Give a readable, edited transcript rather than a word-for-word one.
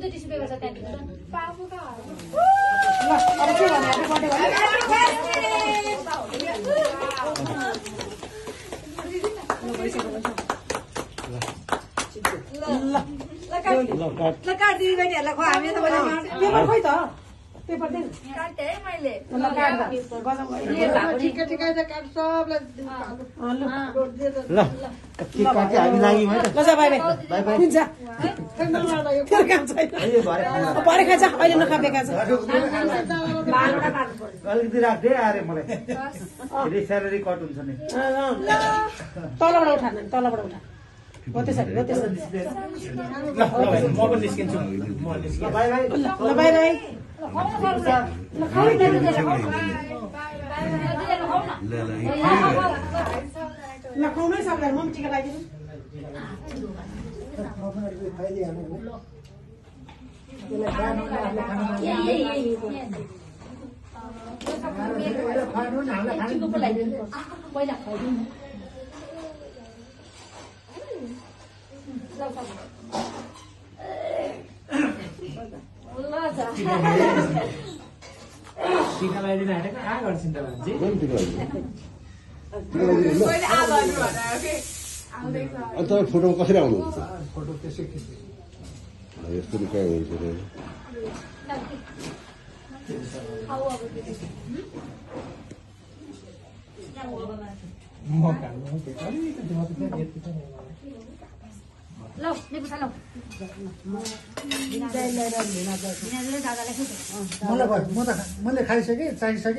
त्यो tissue paper छ त्यहाँ पापु का ल अब के भने ह्यापी बर्थडे ल काट दिदी बहिनीहरूलाई खुवा हामी त पेपर खोइ त पेपर दे काटे मैले ल काट द गजम ठिकै ठिकै त काट सबलाई ल केक काट्यो हामी लाग्यौँ है त ल जा बाइ बाइ बाइ बाइ जा फेरि काम छैन भरे खान्छ अहिले नखा बेकार छ अलिकति राख्दै आएर मलाई फेरि स्यालेरी कट हुन्छ नि तलबाट उठा न तलबाट उठा हो त्यसरी हो त्यसरी म पनि निस्किन्छु ल बाइ बाइ ल बाइ बाइ ल खुवाउनै सक्दैन म पनि टिका लगाइदिनु पहिला खुवाइदिनु टिका लगाइदिन हालेको आ गर्छिन् त मान्छे अन्त फोटो कसरी आउनुहुन्छ फोटो त्यसै खिच्नु यस्तो कहाँ हुन्छ म काट्नु अलिकति मात्रै यति त ल निको छ ल मलाई मैले खाइसकेँ चाहिसकेँ